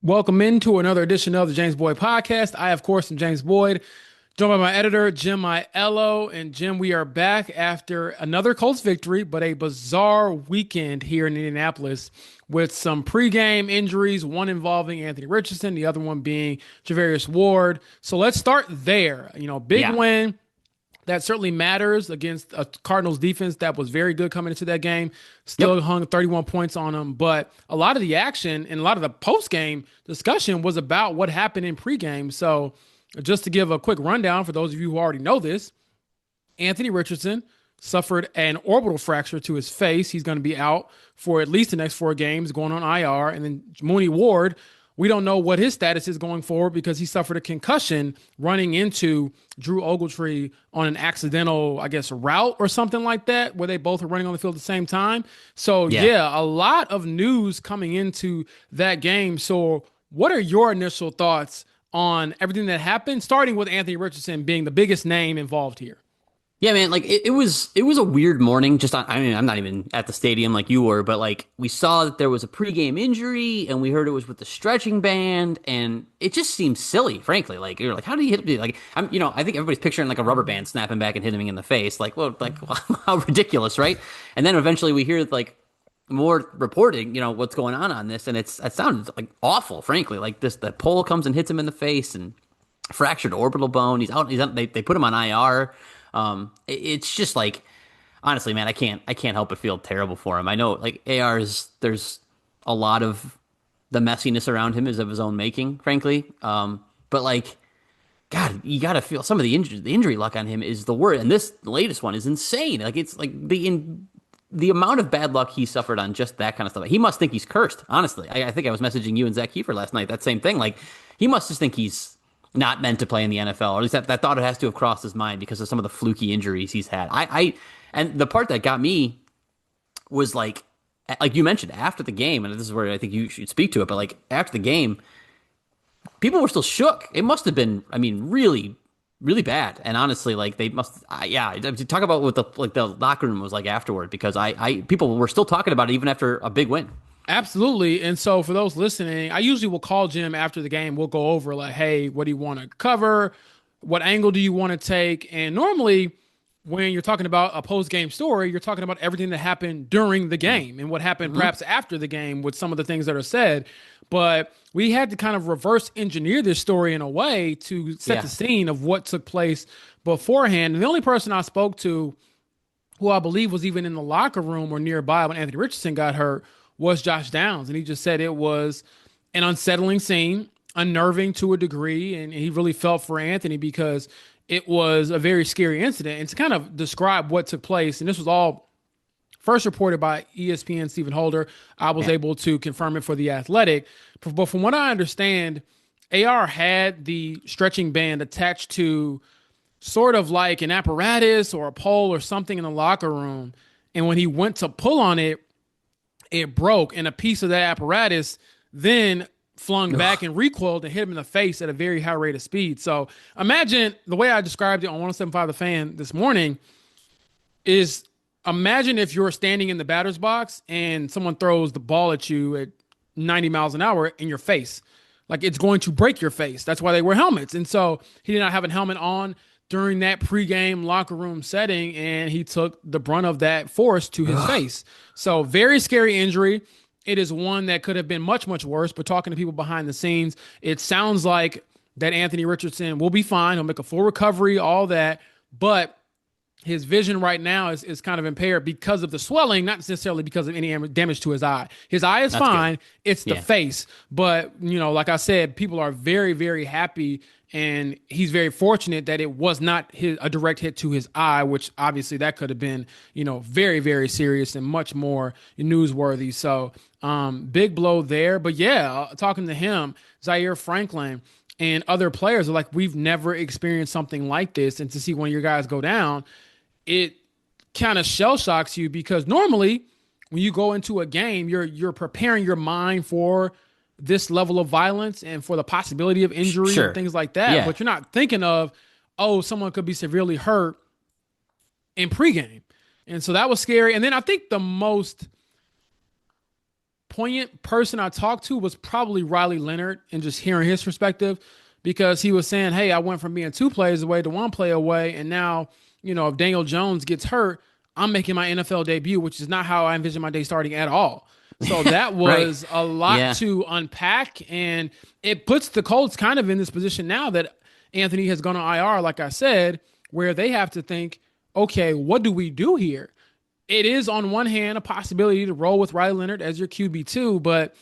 Welcome into another edition of the James Boyd Podcast. I, of course, am James Boyd, joined by my editor, Jim Aiello. And Jim, we are back after another Colts victory, but a bizarre weekend here in Indianapolis with some pregame injuries, one involving Anthony Richardson, the other one being Javarius Ward. So let's start there. Big Yeah. win that certainly matters against a Cardinals defense that was very good coming into that game. Still Yep. hung 31 points on them. But a lot of the action and a lot of the post-game discussion was about what happened in pregame. So just to give a quick rundown for those of you who already know this, Anthony Richardson suffered an orbital fracture to his face. He's going to be out for at least the next 4 games, going on IR. And then Mooney Ward, we don't know what his status is going forward because he suffered a concussion running into Drew Ogletree on an accidental, I guess, route or something like that, where they both were running on the field at the same time. So, Yeah. yeah, a lot of news coming into that game. So, what are your initial thoughts on everything that happened, starting with Anthony Richardson being the biggest name involved here? Yeah, man, like it was a weird morning. I mean, I'm not even at the stadium like you were, but like we saw that there was a pregame injury and we heard it was with the stretching band and it just seems silly, frankly. Like you're like, how do you hit me? Like I think everybody's picturing like a rubber band snapping back and hitting him in the face. Like, well, like how ridiculous, right? And then eventually we hear like more reporting, what's going on this, and it sounds like awful, frankly. Like the pole comes and hits him in the face and fractured orbital bone. He's out. They put him on IR. It's just like, honestly, man, I can't help but feel terrible for him. I know like there's a lot of the messiness around him is of his own making, frankly. But like, God, you got to feel some of the injury luck on him is the word, and this latest one is insane. Like it's like the amount of bad luck he suffered on just that kind of stuff. He must think he's cursed. Honestly, I think I was messaging you and Zach Kiefer last night. That same thing. Like he must just think he's not meant to play in the NFL, or at least that thought it has to have crossed his mind because of some of the fluky injuries he's had. And the part that got me was like you mentioned after the game, and this is where I think you should speak to it. But like after the game, people were still shook. It must have been, I mean, really, really bad. And honestly, like they must, yeah. Talk about what the locker room was like afterward, because people were still talking about it even after a big win. Absolutely. And so for those listening, I usually will call Jim after the game. We'll go over like, hey, what do you want to cover? What angle do you want to take? And normally when you're talking about a post-game story, you're talking about everything that happened during the game and what happened Mm-hmm. perhaps after the game with some of the things that are said. But we had to kind of reverse engineer this story in a way to set Yeah. the scene of what took place beforehand. And the only person I spoke to who I believe was even in the locker room or nearby when Anthony Richardson got hurt, was Josh Downs. And he just said it was an unsettling scene, unnerving to a degree. And he really felt for Anthony because it was a very scary incident. And to kind of describe what took place, and this was all first reported by ESPN Stephen Holder, I was Yeah. able to confirm it for The Athletic. But from what I understand, AR had the stretching band attached to sort of like an apparatus or a pole or something in the locker room. And when he went to pull on it, it broke, and a piece of that apparatus then flung back and recoiled and hit him in the face at a very high rate of speed. So imagine the way I described it on 1075 The Fan this morning is imagine if you're standing in the batter's box and someone throws the ball at you at 90 miles an hour in your face. Like it's going to break your face. That's why they wear helmets. And so he did not have a helmet on during that pregame locker room setting, and he took the brunt of that force to his face. So very scary injury. It is one that could have been much, much worse. But talking to people behind the scenes, it sounds like that Anthony Richardson will be fine. He'll make a full recovery, all that. But his vision right now is kind of impaired because of the swelling, not necessarily because of any damage to his eye. His eye is That's good. fine. It's the Yeah. face. But, like I said, people are very, very happy. And he's very fortunate that it was not a direct hit to his eye, which obviously that could have been, very, very serious and much more newsworthy. So big blow there. But yeah, talking to him, Zaire Franklin and other players are like, we've never experienced something like this. And to see one of your guys go down, it kind of shell shocks you because normally when you go into a game, you're preparing your mind for this level of violence and for the possibility of injury and Sure. things like that. Yeah. But you're not thinking of, oh, someone could be severely hurt in pregame. And so that was scary. And then I think the most poignant person I talked to was probably Riley Leonard, and just hearing his perspective, because he was saying, hey, I went from being two plays away to one play away. And now, if Daniel Jones gets hurt, I'm making my NFL debut, which is not how I envision my day starting at all. So that Right. was a lot Yeah. to unpack. And it puts the Colts kind of in this position now that Anthony has gone on IR, like I said, where they have to think, okay, what do we do here? It is on one hand a possibility to roll with Riley Leonard as your QB2, but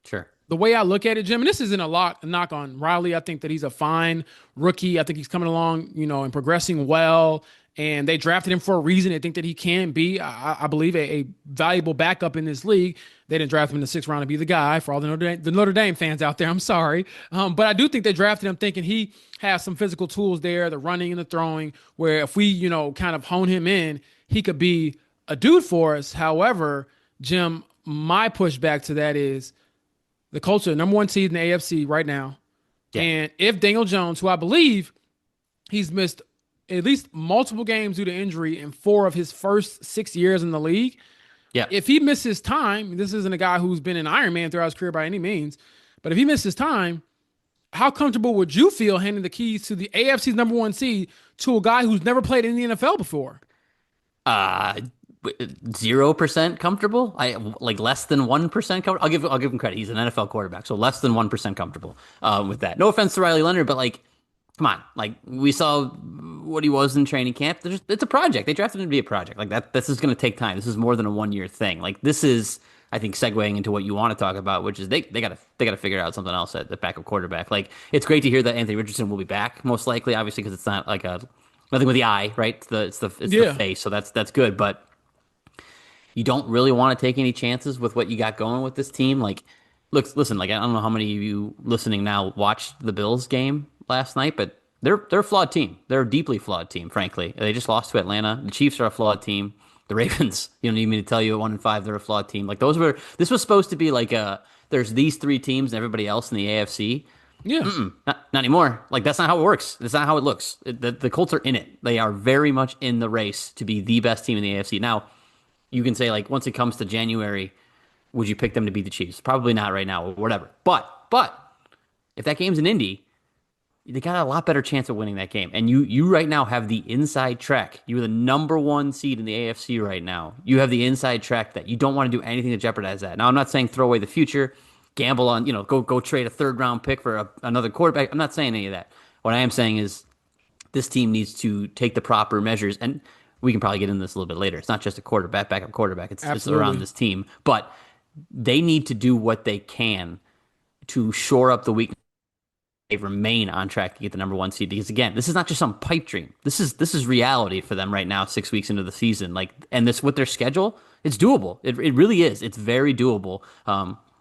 Sure. the way I look at it, Jim, and this isn't a knock on Riley. I think that he's a fine rookie. I think he's coming along, and progressing well. And they drafted him for a reason. They think that he can be, I believe, a valuable backup in this league. They didn't draft him in the sixth round to be the guy. For all the Notre Dame fans out there, I'm sorry. But I do think they drafted him thinking he has some physical tools there, the running and the throwing, where if we, kind of hone him in, he could be a dude for us. However, Jim, my pushback to that is the Colts are the number one seed in the AFC right now. Yeah. And if Daniel Jones, who I believe he's missed at least multiple games due to injury in 4 of his first 6 years in the league, Yeah. if he misses time, this isn't a guy who's been an Iron Man throughout his career by any means, but if he misses time, how comfortable would you feel handing the keys to the AFC's number one seed to a guy who's never played in the NFL before? Uh, 0% comfortable. I like less than 1% comfortable. I'll give him credit. He's an NFL quarterback, so less than 1% comfortable with that. No offense to Riley Leonard, but like, come on, like we saw what he was in training camp. It's a project. They drafted him to be a project. Like that. This is going to take time. This is more than a 1 year thing. Like this is, I think, segueing into what you want to talk about, which is they gotta figure out something else at the backup quarterback. Like it's great to hear that Anthony Richardson will be back, most likely, obviously, because it's not like a nothing with the eye, right? It's the face, so that's good. But you don't really want to take any chances with what you got going with this team. Like, look, listen, like I don't know how many of you listening now watched the Bills game last night, but they're a flawed team. They're a deeply flawed team, frankly. They just lost to Atlanta. The Chiefs are a flawed team. The Ravens, you don't need me to tell you, at 1-5, they're a flawed team. Like this was supposed to be like there's these 3 teams and everybody else in the AFC. Yeah. Not anymore. Like that's not how it works. That's not how it looks. The Colts are in it. They are very much in the race to be the best team in the AFC. Now, you can say like once it comes to January, would you pick them to beat the Chiefs? Probably not right now or whatever. But if that game's in Indy, they got a lot better chance of winning that game. And you right now have the inside track. You're the number 1 seed in the AFC right now. You have the inside track that you don't want to do anything to jeopardize that. Now, I'm not saying throw away the future, gamble on, go trade a 3rd round pick for another quarterback. I'm not saying any of that. What I am saying is this team needs to take the proper measures, and we can probably get into this a little bit later. It's not just a backup quarterback. It's around this team. But they need to do what they can to shore up the weakness. They remain on track to get the number 1 seed, because again, this is not just some pipe dream. This is reality for them right now, 6 weeks into the season. Like, and this with their schedule, it's doable. It really is. It's very doable.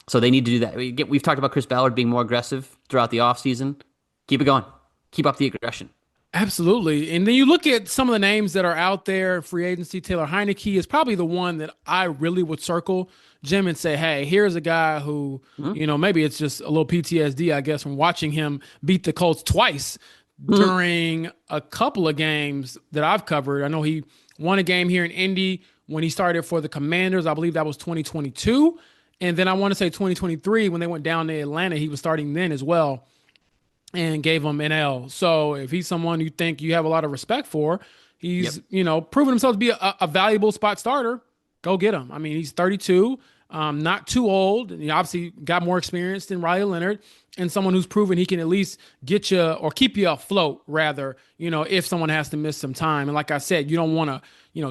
So they need to do that. We've talked about Chris Ballard being more aggressive throughout the offseason. Keep it going. Keep up the aggression. Absolutely. And then you look at some of the names that are out there, free agency. Taylor Heineke is probably the one that I really would circle, Jim, and say, hey, here's a guy who, maybe it's just a little PTSD, I guess, from watching him beat the Colts twice during a couple of games that I've covered. I know he won a game here in Indy when he started for the Commanders. I believe that was 2022. And then I want to say 2023 when they went down to Atlanta, he was starting then as well and gave him an L. So if he's someone you think you have a lot of respect for, he's, proven himself to be a valuable spot starter, go get him. I mean, he's 32, not too old. And he obviously got more experience than Riley Leonard, and someone who's proven he can at least get you or keep you afloat, rather, if someone has to miss some time. And like I said, you don't want to,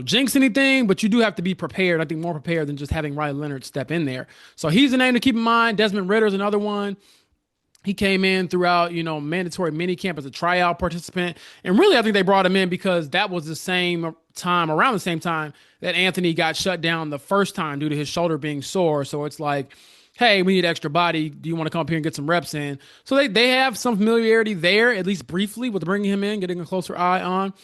jinx anything, but you do have to be prepared. I think more prepared than just having Riley Leonard step in there. So he's a name to keep in mind. Desmond Ritter's another one. He came in throughout, mandatory minicamp as a tryout participant. And really, I think they brought him in because that was around the same time that Anthony got shut down the first time due to his shoulder being sore. So it's like, hey, we need extra body. Do you want to come up here and get some reps in? So they have some familiarity there, at least briefly, with bringing him in, getting a closer eye on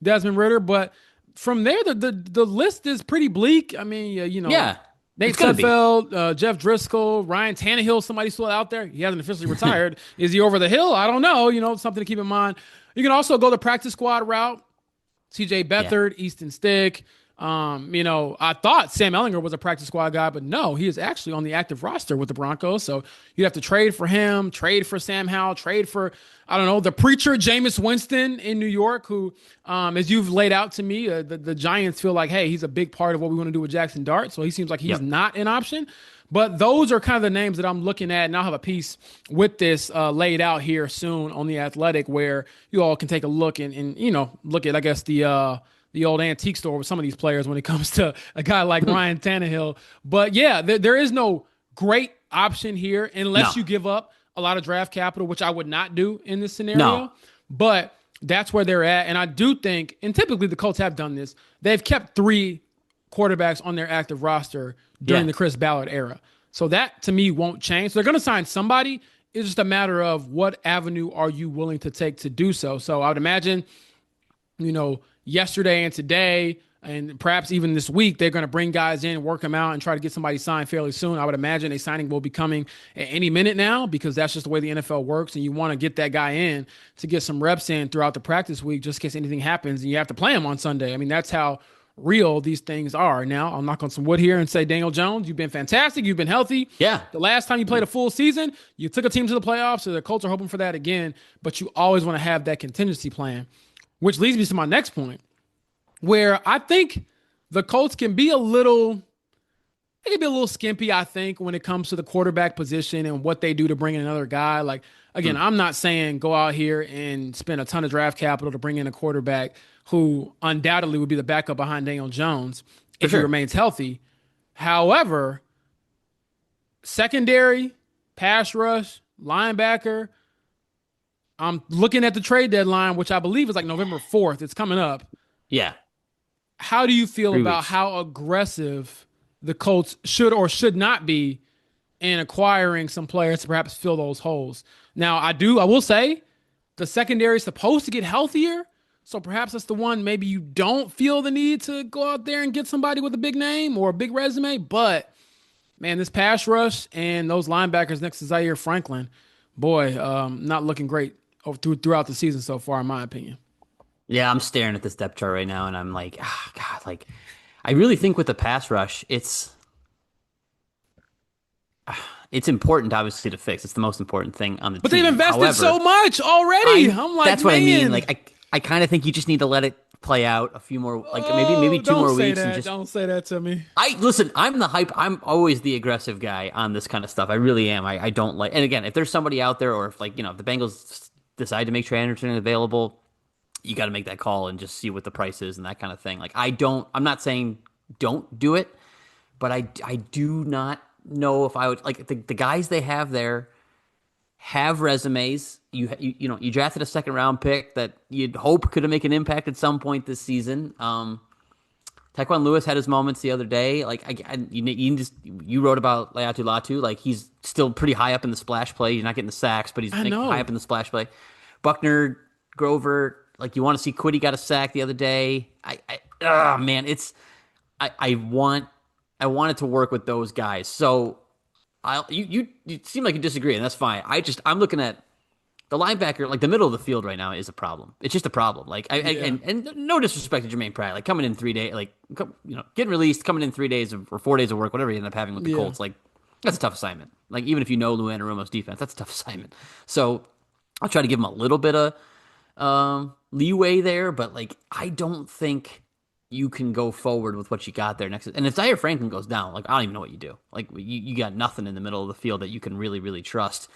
Desmond Ridder. But from there, the list is pretty bleak. I mean, Yeah. Nate Sudfeld, Jeff Driscoll, Ryan Tannehill, somebody still out there. He hasn't officially retired. Is he over the hill? I don't know. Something to keep in mind. You can also go the practice squad route. CJ Beathard, Easton Stick, I thought Sam Ellinger was a practice squad guy, but no, he is actually on the active roster with the Broncos. So you'd have to trade for him, trade for Sam Howell, trade for, I don't know, the preacher Jameis Winston in New York, who, as you've laid out to me, the Giants feel like, hey, he's a big part of what we want to do with Jackson Dart. So he seems like he's Yep. not an option. But those are kind of the names that I'm looking at, and I'll have a piece with this laid out here soon on the Athletic, where you all can take a look and look at, I guess, the old antique store with some of these players when it comes to a guy like Ryan Tannehill. But yeah, there is no great option here No. unless you give up a lot of draft capital, which I would not do in this No. scenario. But that's where they're at. And I do think, and typically the Colts have done this, they've kept three quarterbacks on their active roster during Yeah. the Chris Ballard era. So that to me won't change. So they're going to sign somebody. It's just a matter of what avenue are you willing to take to do so. So I would imagine, yesterday and today, and perhaps even this week, they're going to bring guys in, work them out, and try to get somebody signed fairly soon. I would imagine a signing will be coming at any minute now because that's just the way the NFL works, and you want to get that guy in to get some reps in throughout the practice week just in case anything happens and you have to play him on Sunday. I mean, that's how real these things are. Now, I'll knock on some wood here and say, Daniel Jones, you've been fantastic. You've been healthy. Yeah. The last time you played a full season, you took a team to the playoffs, so the Colts are hoping for that again, but you always want to have that contingency plan, which leads me to my next point, where I think the Colts can be a little, they can be a little skimpy, I think, when it comes to the quarterback position and what they do to bring in another guy. Like, again, I'm not saying go out here and spend a ton of draft capital to bring in a quarterback who undoubtedly would be the backup behind Daniel Jones if he sure. remains healthy. However, secondary, pass rush, linebacker, I'm looking at the trade deadline, which I believe is like November 4th. It's coming up. Yeah. How do you feel 3 about weeks. how aggressive the Colts should or should not be in acquiring some players to perhaps fill those holes? Now, I will say the secondary is supposed to get healthier. So perhaps that's the one maybe you don't feel the need to go out there and get somebody with a big name or a big resume. But man, this pass rush and those linebackers next to Zaire Franklin, boy, not looking great throughout the season so far, in my opinion. Yeah, I'm staring at this depth chart right now, and I'm like, God, like, I really think with the pass rush, it's important, obviously, to fix. It's the most important thing on the But team. they've invested However, so much already. I'm like, that's what I mean. man. Like, I kind of think you just need to let it play out a few more, like maybe Oh, two don't more say weeks, and that. just. Don't say that to me. I listen. I'm the hype. I'm always the aggressive guy on this kind of stuff. I really am. I don't like. And again, if there's somebody out there, or if if the Bengals decide to make Trey Anderson available, you got to make that call and just see what the price is and that kind of thing. Like I'm not saying don't do it, but I do not know if I would like the guys they have there have resumes. You drafted a second round pick that you'd hope could make an impact at some point this season. Taekwon Lewis had his moments the other day. Like you wrote about Laiatu Latu. Like he's still pretty high up in the splash play. He's not getting the sacks, but he's I know. high up in the splash play. Buckner, Grover. Like you want to see Quiddy got a sack the other day. Man, I want it to work with those guys. So you seem like you disagree, and that's fine. I'm looking at the linebacker, like the middle of the field right now is a problem. It's just a problem. Like and no disrespect to Jermaine Pratt, like coming in 3 days, like getting released, coming in 3 days or 4 days of work, whatever you end up having with the Colts, like that's a tough assignment. Like even if you know Lou Anarumo's defense, that's a tough assignment. So I'll try to give him a little bit of leeway there, but like I don't think you can go forward with what you got there next. And if Zaire Franklin goes down, like I don't even know what you do. Like you got nothing in the middle of the field that you can really, really trust.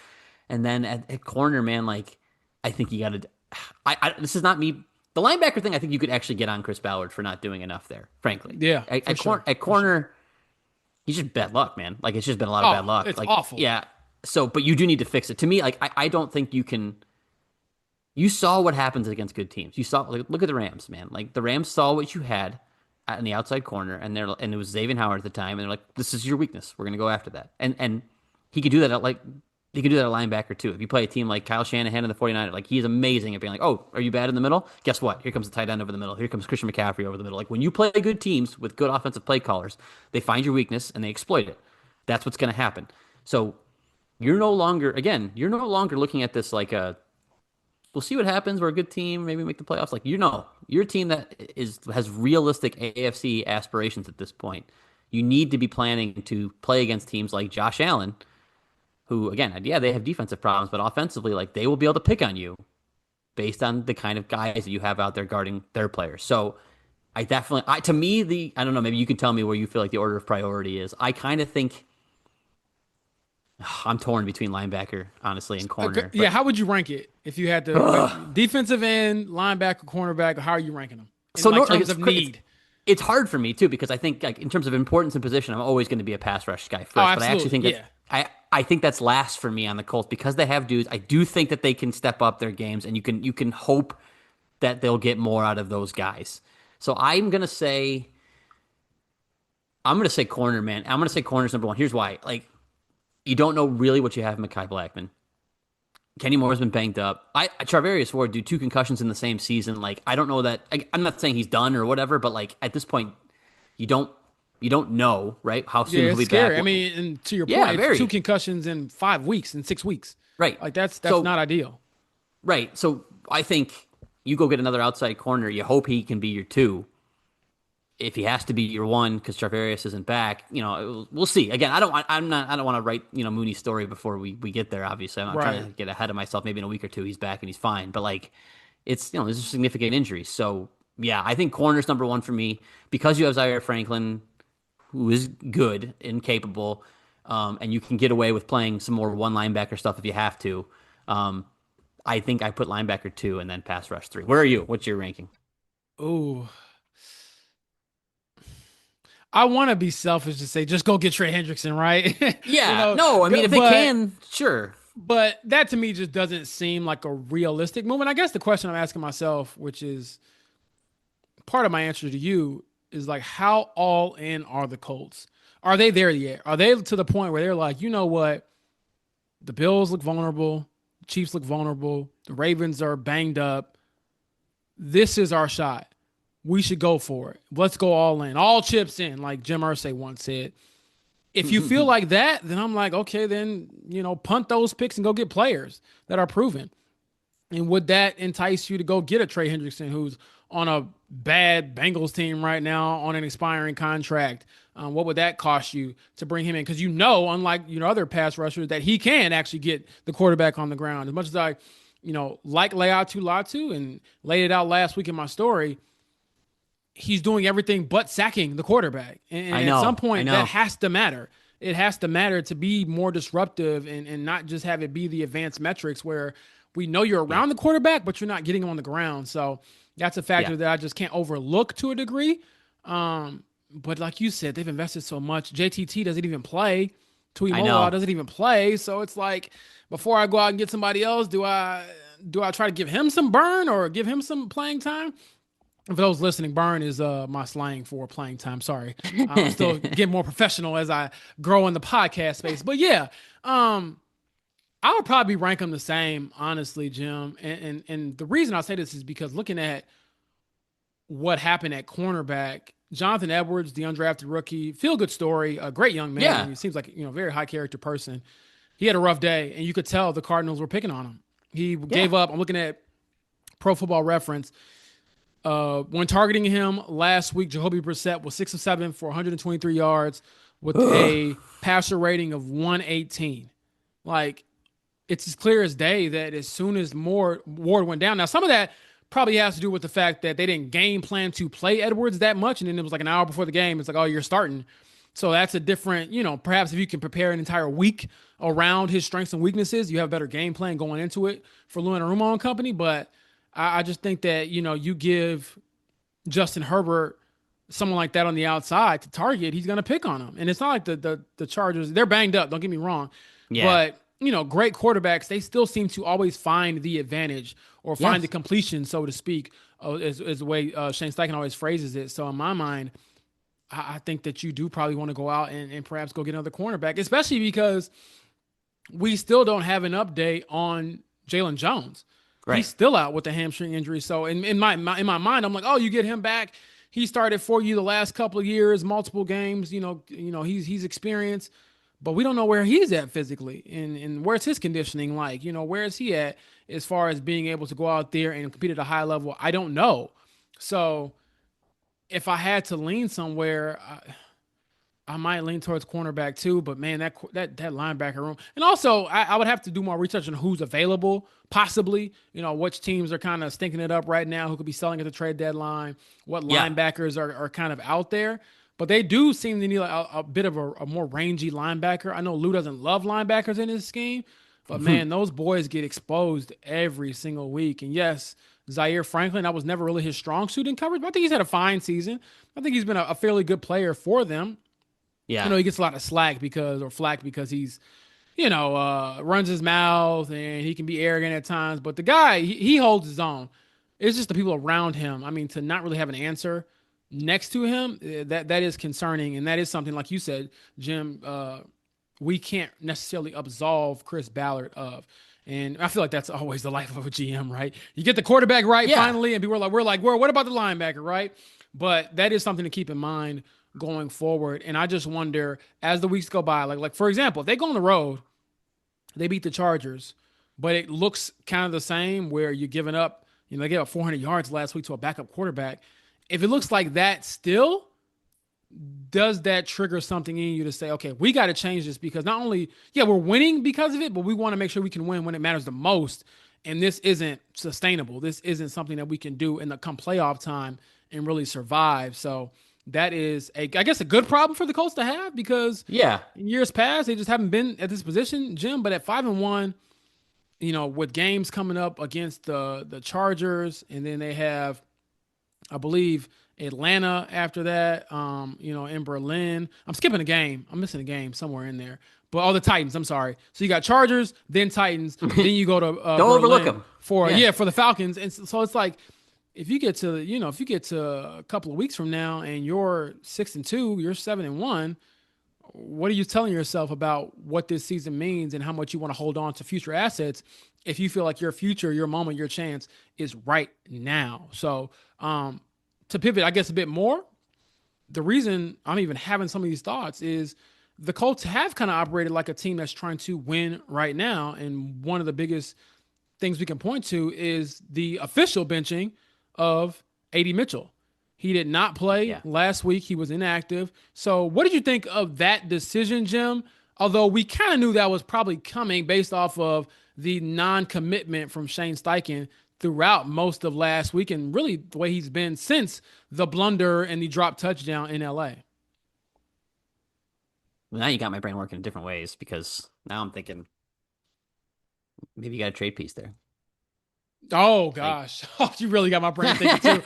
And then at corner, man, like I think you got to. This is not me. The linebacker thing, I think you could actually get on Chris Ballard for not doing enough there. Frankly, Yeah. At corner, he's just bad luck, man. Like it's just been a lot of bad luck. It's like awful. yeah. So, but you do need to fix it. To me, like I don't think you can. You saw what happens against good teams. You saw, like, look at the Rams, man. Like the Rams saw what you had in the outside corner, and it was Xavier Howard at the time, and they're like, "This is your weakness. We're gonna go after that." And he could do that at he could do that at linebacker too. If you play a team like Kyle Shanahan and the 49ers, like he's amazing at being like, "Oh, are you bad in the middle? Guess what? Here comes the tight end over the middle. Here comes Christian McCaffrey over the middle." Like when you play good teams with good offensive play callers, they find your weakness and they exploit it. That's what's gonna happen. So you're no longer looking at this like a we'll see what happens. We're a good team. Maybe make the playoffs. Like, You're a team that has realistic AFC aspirations at this point. You need to be planning to play against teams like Josh Allen, who again, yeah, they have defensive problems, but offensively, like they will be able to pick on you based on the kind of guys that you have out there guarding their players. So I definitely, to me, I don't know, maybe you can tell me where you feel like the order of priority is. I kind of think I'm torn between linebacker, honestly, and Okay, corner. yeah, But how would you rank it if you had to defensive end, linebacker, cornerback? How are you ranking them in so like like terms of need? it's hard for me too because I think like in terms of importance and position, I'm always going to be a pass rush guy Oh, first. But I actually absolutely, think yeah. I think that's last for me on the Colts because they have dudes. I do think that they can step up their games, and you can hope that they'll get more out of those guys. So I'm gonna say corner, man. I'm gonna say corner's number one. Here's why. Like you don't know really what you have in Mekhi Blackman. Kenny Moore's been banged up. Charvarius Ward, do 2 concussions in the same season. Like I don't know that. I'm not saying he's done or whatever, but like at this point, you don't you don't know right how Yeah, soon he'll it's be back. scary. I mean, and to your Yeah, point, it's two very concussions in 5 weeks, in 6 weeks. right. Like that's So not ideal. right. So I think you go get another outside corner. You hope he can be your two. If he has to be your one because Charvarius isn't back, we'll see. Again, I don't want to write Mooney's story before we get there. Obviously, I'm not trying Right. to get ahead of myself. Maybe in a week or two he's back and he's fine. But like, it's there's a significant injury. So yeah, I think corner's number one for me because you have Zaire Franklin, who is good and capable, and you can get away with playing some more one linebacker stuff if you have to. Um, I think I put linebacker two and then pass rush three. Where are you? What's your ranking? Oh, I want to be selfish to say just go get Trey Hendrickson, right? you Yeah, know, no, I mean if they but can, sure. that to me just doesn't seem like a realistic move. And I guess the question I'm asking myself, which is part of my answer to you, is like how all in are the Colts? Are they there yet? Are they to the point where they're like, you know what? The Bills look vulnerable, the Chiefs look vulnerable, the Ravens are banged up. This is our shot. We should go for it. Let's go all in. All chips in, like Jim Irsay once said. If you feel like that, then I'm like, okay, then, punt those picks and go get players that are proven. And would that entice you to go get a Trey Hendrickson who's on a bad Bengals team right now on an expiring contract? What would that cost you to bring him in? Because unlike other pass rushers, that he can actually get the quarterback on the ground. As much as I, like Leatu Latu and laid it out last week in my story, he's doing everything but sacking the quarterback. And I at some know, I point, that know. has to matter. It has to matter to be more disruptive and not just have it be the advanced metrics where we know you're Yeah, around the quarterback, but you're not getting him on the ground. So that's a yeah, factor that I just can't overlook to a degree. But like you said, they've invested so much. JTT doesn't even play. I Tuimola know. doesn't even play. So it's like before I go out and get somebody else, do I try to give him some burn or give him some playing time? For those listening, burn is my slang for playing time. Sorry. I'm still getting more professional as I grow in the podcast space. But yeah, I would probably rank them the same, honestly, Jim. And the reason I say this is because looking at what happened at cornerback, Jonathan Edwards, the undrafted rookie, feel good story, a great young man. Yeah, He seems like very high character person. He had a rough day, and you could tell the Cardinals were picking on him. He yeah. gave up. I'm looking at Pro Football Reference. When targeting him last week, Jacoby Brissett was 6 of 7 for 123 yards with a passer rating of 118. Like, it's as clear as day that as soon as Ward went down. Now, some of that probably has to do with the fact that they didn't game plan to play Edwards that much, and then it was like an hour before the game. It's like, oh, you're starting. So that's a different, perhaps if you can prepare an entire week around his strengths and weaknesses, you have a better game plan going into it for Lou Anarumo and company. But I just think that, you give Justin Herbert someone like that on the outside to target, he's going to pick on him. And it's not like the Chargers, they're banged up, don't get me wrong. Yeah. But, great quarterbacks, they still seem to always find the advantage or find the Yes. completion, so to speak, is the way Shane Steichen always phrases it. So in my mind, I think that you do probably want to go out and perhaps go get another cornerback, especially because we still don't have an update on Jalen Jones. He's Right. still out with a hamstring injury. So in my mind, I'm like, oh, you get him back. He started for you the last couple of years, multiple games. He's experienced, but we don't know where he's at physically and where's his conditioning like. Where is he at as far as being able to go out there and compete at a high level? I don't know. So if I had to lean somewhere, I might lean towards cornerback too, but man, that linebacker room, and also I would have to do more research on who's available, possibly. Which teams are kind of stinking it up right now, who could be selling at the trade deadline, what Yeah. linebackers are kind of out there. But they do seem to need a bit of a more rangy linebacker. I know Lou doesn't love linebackers in his scheme, but man, those boys get exposed every single week. And yes, Zaire Franklin, that was never really his strong suit in coverage, but I think he's had a fine season. I think he's been a fairly good player for them. Yeah. He gets a lot of flack because he's, runs his mouth and he can be arrogant at times. But the guy, he holds his own. It's just the people around him. I mean, to not really have an answer next to him, that is concerning. And that is something, like you said, Jim, we can't necessarily absolve Chris Ballard of. And I feel like that's always the life of a GM, right? You get the quarterback right Yeah. finally, and people are like, well, what about the linebacker, right? But that is something to keep in mind going forward. And I just wonder as the weeks go by, like for example, if they go on the road, they beat the Chargers, but it looks kind of the same where you're giving up, they gave up 400 yards last week to a backup quarterback. If it looks like that still, does that trigger something in you to say, okay, we got to change this because not only, yeah, we're winning because of it, but we want to make sure we can win when it matters the most. And this isn't sustainable. This isn't something that we can do in the come playoff time and really survive. So that is I guess a good problem for the Colts to have because Yeah. in years past they just haven't been at this position, Jim. But at 5-1, with games coming up against the Chargers, and then they have, I believe, Atlanta after that, in Berlin. I'm skipping a game. I'm missing a game somewhere in there. But the Titans, I'm sorry. So you got Chargers, then Titans, then you go to Don't Berlin overlook them. for Yeah. for the Falcons. And so it's like if you get to a couple of weeks from now and you're 6-2, you're 7-1, what are you telling yourself about what this season means and how much you want to hold on to future assets if you feel like your future, your moment, your chance is right now? So to pivot, I guess, a bit more, the reason I'm even having some of these thoughts is the Colts have kind of operated like a team that's trying to win right now. And one of the biggest things we can point to is the official benching of A.D. Mitchell. He did not play last week. He was inactive. So what did you think of that decision, Jim? Although we kind of knew that was probably coming based off of the non-commitment from Shane Steichen throughout most of last week and really the way he's been since the blunder and the drop touchdown in LA. Well, now you got my brain working in different ways because now I'm thinking maybe you got a trade piece there. Oh gosh, you really got my brain thinking too.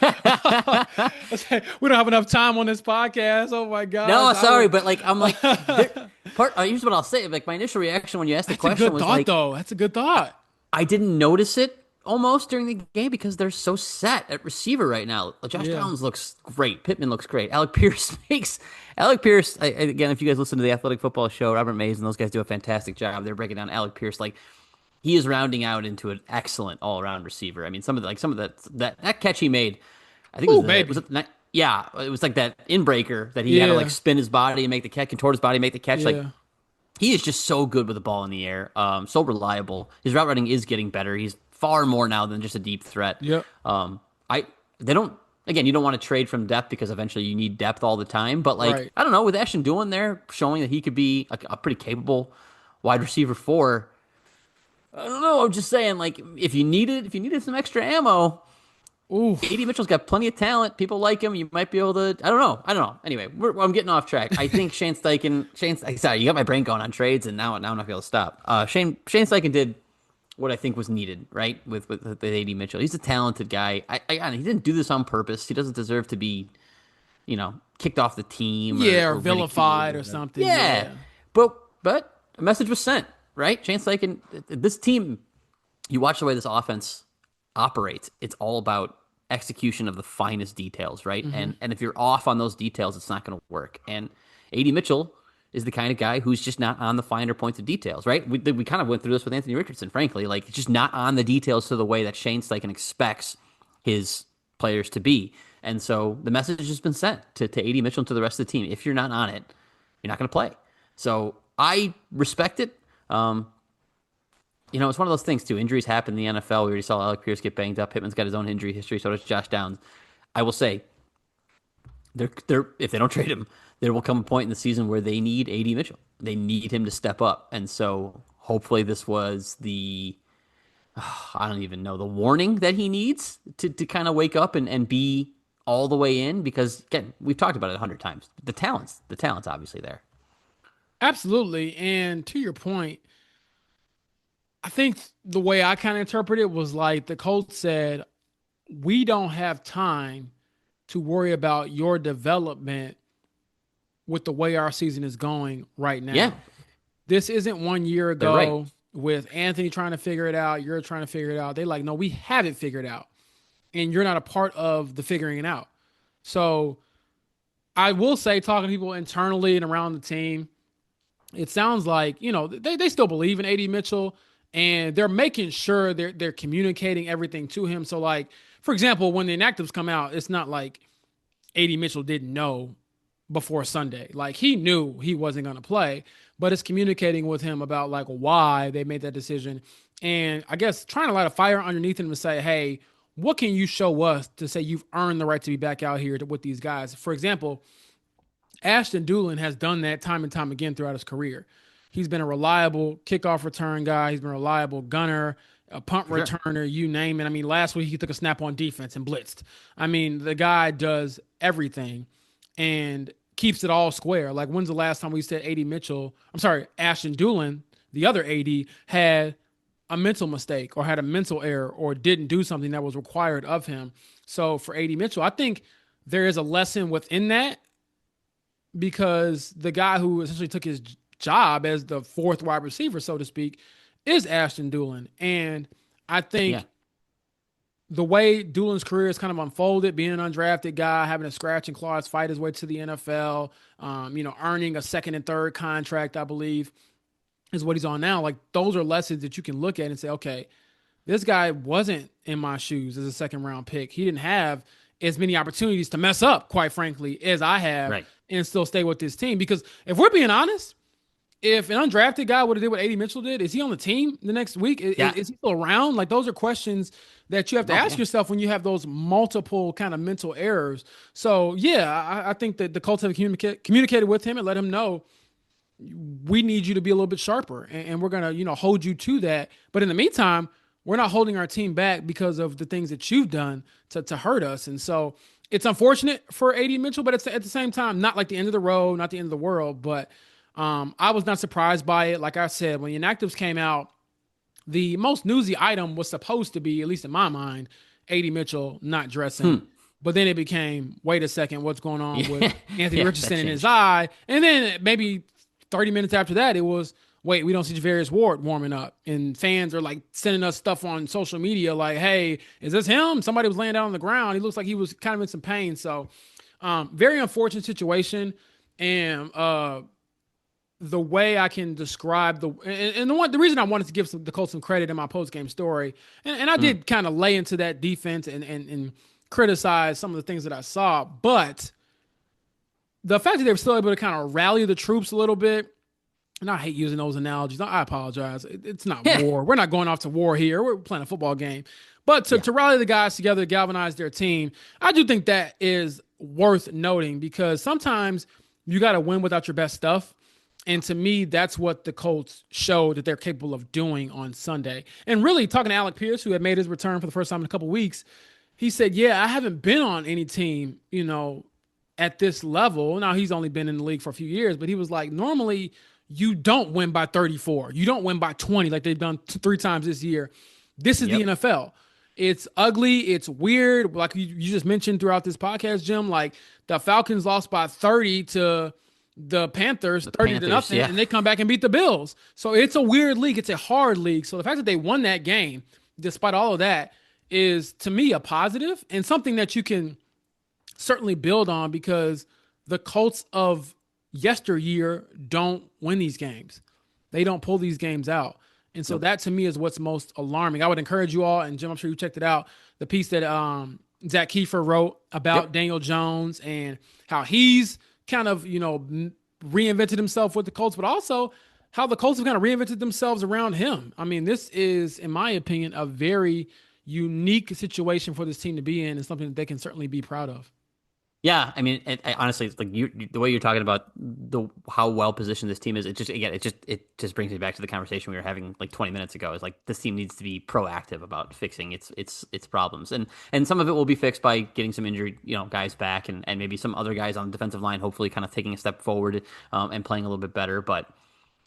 We don't have enough time on this podcast. Oh my god. No, sorry, but I'm like, here's what I'll say. Like my initial reaction when you asked the question was like, though. That's a good thought. I didn't notice it almost during the game because they're so set at receiver right now. Josh Downs looks great. Pittman looks great. Alec Pierce, again, if you guys listen to the Athletic Football Show, Robert Mays and those guys do a fantastic job. They're breaking down Alec Pierce like he is rounding out into an excellent all-around receiver. I mean, some of that catch he made, I think it was like that inbreaker that he had to like spin his body and make the catch, contort his body, make the catch. Like he is just so good with the ball in the air, so reliable. His route running is getting better. He's far more now than just a deep threat. Yep. They don't. Again, you don't want to trade from depth because eventually you need depth all the time. But I don't know, with Ashton Dulin there showing that he could be a pretty capable wide receiver 4. I don't know. I'm just saying, if you needed some extra ammo, A.D. Mitchell's got plenty of talent. People like him. You might be able to. I don't know. Anyway, I'm getting off track. I think Shane Steichen. Sorry, you got my brain going on trades, and now I'm not gonna be able to stop. Shane Steichen did what I think was needed, right? With A.D. Mitchell, he's a talented guy. He didn't do this on purpose. He doesn't deserve to be, kicked off the team. Or vilified or something. Yeah. But a message was sent. Right? Shane Steichen, this team, you watch the way this offense operates, it's all about execution of the finest details, right? Mm-hmm. And if you're off on those details, it's not going to work. And A.D. Mitchell is the kind of guy who's just not on the finer points of details, right? We kind of went through this with Anthony Richardson, frankly. It's just not on the details to the way that Shane Steichen expects his players to be. And so the message has been sent to A.D. Mitchell and to the rest of the team. If you're not on it, you're not going to play. So I respect it. It's one of those things too. Injuries happen in the NFL. We already saw Alec Pierce get banged up. Pittman's got his own injury history. So does Josh Downs. I will say, they're if they don't trade him, there will come a point in the season where they need AD Mitchell. They need him to step up, and so hopefully this was the I don't even know the warning that he needs to kind of wake up and be all the way in because again we've talked about it 100 times. The talent's obviously there. Absolutely. And to your point, I think the way I kind of interpret it was like the coach said, we don't have time to worry about your development with the way our season is going right Yeah, now. This isn't 1 year they're right. ago with Anthony trying to figure it out. You're trying to figure it out. They like, no, we have it figured out. And you're not a part of the figuring it out. So I will say, talking to people internally and around the team, it sounds like, they still believe in AD Mitchell and they're making sure they're communicating everything to him. So like, for example, when the inactives come out, it's not like AD Mitchell didn't know before Sunday. Like he knew he wasn't going to play, but it's communicating with him about like why they made that decision. And I guess trying to light a fire underneath him to say, hey, what can you show us to say you've earned the right to be back out here with these guys? For example, Ashton Doolin has done that time and time again throughout his career. He's been a reliable kickoff return guy. He's been a reliable gunner, a punt For sure. returner, you name it. I mean, last week he took a snap on defense and blitzed. I mean, the guy does everything and keeps it all square. Like, when's the last time we said Ashton Doolin, the other AD, had a mental mistake or had a mental error or didn't do something that was required of him? So for AD Mitchell, I think there is a lesson within that because the guy who essentially took his job as the fourth wide receiver, so to speak, is Ashton Doolin. And I Yeah. think the way Doolin's career has kind of unfolded, being an undrafted guy, having a scratch and claws fight his way to the NFL, earning a second and third contract, I believe, is what he's on now. Like those are lessons that you can look at and say, okay, this guy wasn't in my shoes as a second round pick. He didn't have as many opportunities to mess up, quite frankly, as I have Right. and still stay with this team. Because if we're being honest, if an undrafted guy would have did what AD Mitchell did, is he on the team the next week? Yeah. Is he still around? Like those are questions that you have to Oh ask yeah. yourself when you have those multiple kind of mental errors. So yeah, I think that the Colts have communicated with him and let him know we need you to be a little bit sharper, and we're gonna hold you to that. But in the meantime, we're not holding our team back because of the things that you've done to hurt us. And so it's unfortunate for AD Mitchell, but it's at the same time not like the end of the road, not the end of the world. But I was not surprised by it. Like I said, when the inactives came out, the most newsy item was supposed to be, at least in my mind, AD Mitchell not dressing. But then it became, wait a second, what's going on with Yeah. Anthony Yeah, Richardson that in his changed. eye? And then maybe 30 minutes after that, it was, wait, we don't see Javarius Ward warming up. And fans are like sending us stuff on social media like, hey, is this him? Somebody was laying down on the ground. He looks like he was kind of in some pain. So very unfortunate situation. And the way I can describe the reason I wanted to give the Colts some credit in my post game story, and I Mm. did kind of lay into that defense and criticize some of the things that I saw, but the fact that they were still able to kind of rally the troops a little bit, and I hate using those analogies. I apologize. It's not Yeah. war. We're not going off to war here. We're playing a football game. But to, Yeah. to rally the guys together, galvanize their team, I do think that is worth noting because sometimes you got to win without your best stuff. And to me, that's what the Colts showed that they're capable of doing on Sunday. And really, talking to Alec Pierce, who had made his return for the first time in a couple weeks, he said, yeah, I haven't been on any team, at this level. Now, he's only been in the league for a few years, but he was like, normally you don't win by 34. You don't win by 20 like they've done three times this year. This is the Yep. NFL. It's ugly. It's weird. Like you just mentioned throughout this podcast, Jim, like the Falcons lost by 30 to the Panthers, The 30 to Panthers, nothing, yeah. and they come back and beat the Bills. So it's a weird league. It's a hard league. So the fact that they won that game, despite all of that, is to me a positive and something that you can certainly build on because the Colts of yesteryear don't win these games. They don't pull these games out. And so Nope. that to me is what's most alarming. I would encourage you all, and Jim, I'm sure you checked it out, the piece that Zach Kiefer wrote about Yep. Daniel Jones and how he's kind of, reinvented himself with the Colts, but also how the Colts have kind of reinvented themselves around him. I mean, this is, in my opinion, a very unique situation for this team to be in and something that they can certainly be proud of. Yeah, I mean, honestly, it's like the way you're talking about the how well positioned this team is. It just again, it just brings me back to the conversation we were having like 20 minutes ago. Is like this team needs to be proactive about fixing its problems, and some of it will be fixed by getting some injured guys back, and maybe some other guys on the defensive line, hopefully, kind of taking a step forward and playing a little bit better. But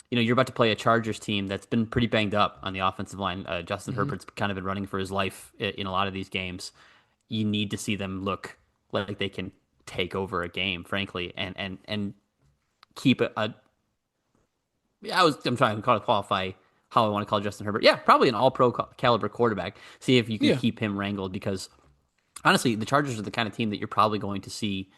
you're about to play a Chargers team that's been pretty banged up on the offensive line. Justin Herbert's kind of been running for his life in a lot of these games. You need to see them look like they can take over a game, frankly, and keep I'm trying to qualify how I want to call Justin Herbert. Yeah, probably an all-pro caliber quarterback. See if you can Yeah. keep him wrangled, because honestly, the Chargers are the kind of team that you're probably going to see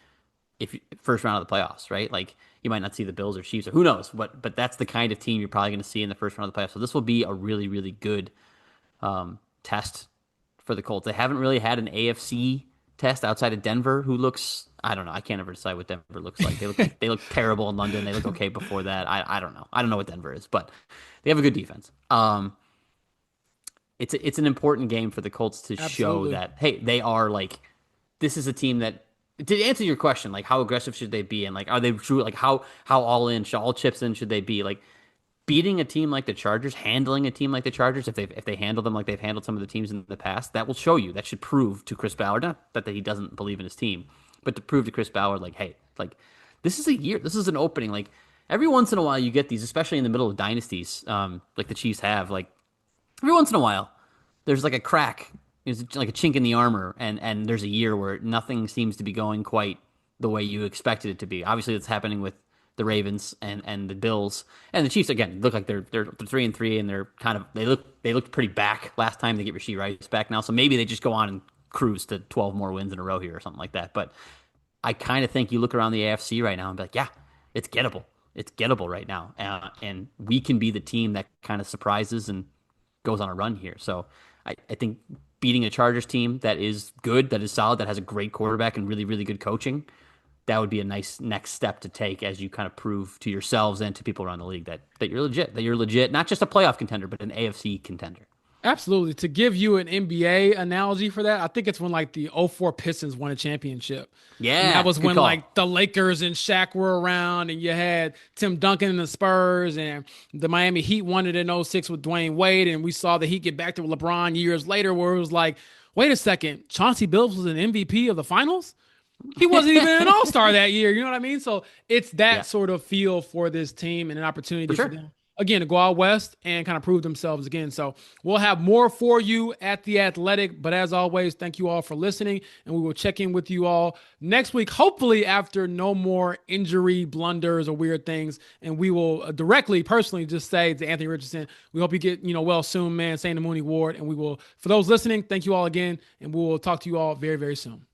if first round of the playoffs, right? Like you might not see the Bills or Chiefs or who knows, but that's the kind of team you're probably going to see in the first round of the playoffs. So this will be a really, really good test for the Colts. They haven't really had an AFC test outside of Denver, who looks, I don't know. I can't ever decide what Denver looks like. They look terrible in London. They look okay before that. I don't know. I don't know what Denver is, but they have a good defense. It's an important game for the Colts to show Absolutely. that, hey, they are like, this is a team that, to answer your question, like how aggressive should they be, and like are they true, like how all in, all chips in should they be, like beating a team like the Chargers, handling a team like the Chargers, if they handle them like they've handled some of the teams in the past, that will show you, that should prove to Chris Ballard, not that he doesn't believe in his team, but to prove to Chris Ballard, like, hey, like this is a year, this is an opening. Like every once in a while you get these, especially in the middle of dynasties, like the Chiefs have, like every once in a while there's like a crack, there's like a chink in the armor, and there's a year where nothing seems to be going quite the way you expected it to be. Obviously, it's happening with the Ravens and the Bills and the Chiefs. Again, look like they're 3-3, and they're kind of they looked pretty back last time. They get Rasheed Rice back now, so maybe they just go on and cruise to 12 more wins in a row here or something like that. But I kind of think you look around the AFC right now and be like, yeah, it's gettable. It's gettable right now, and we can be the team that kind of surprises and goes on a run here. So I think beating a Chargers team that is good, that is solid, that has a great quarterback and really, really good coaching, that would be a nice next step to take as you kind of prove to yourselves and to people around the league that you're legit, not just a playoff contender, but an AFC contender. Absolutely. To give you an NBA analogy for that, I think it's when like the '04 Pistons won a championship. And that Yeah, was good when call. like the Lakers and Shaq were around, and you had Tim Duncan and the Spurs, and the Miami Heat won it in '06 with Dwayne Wade. And we saw the Heat get back to LeBron years later, where it was like, wait a second, Chauncey Billups was an MVP of the finals? He wasn't even an all-star that year. You know what I mean? So it's that Yeah, sort of feel for this team and an for opportunity for sure. them, again, to go out west and kind of prove themselves again. So we'll have more for you at The Athletic. But as always, thank you all for listening. And we will check in with you all next week, hopefully after no more injury blunders or weird things. And we will directly, personally, just say to Anthony Richardson, we hope you get, well soon, man, saying the Mooney Ward. And we will, for those listening, thank you all again. And we will talk to you all very, very soon.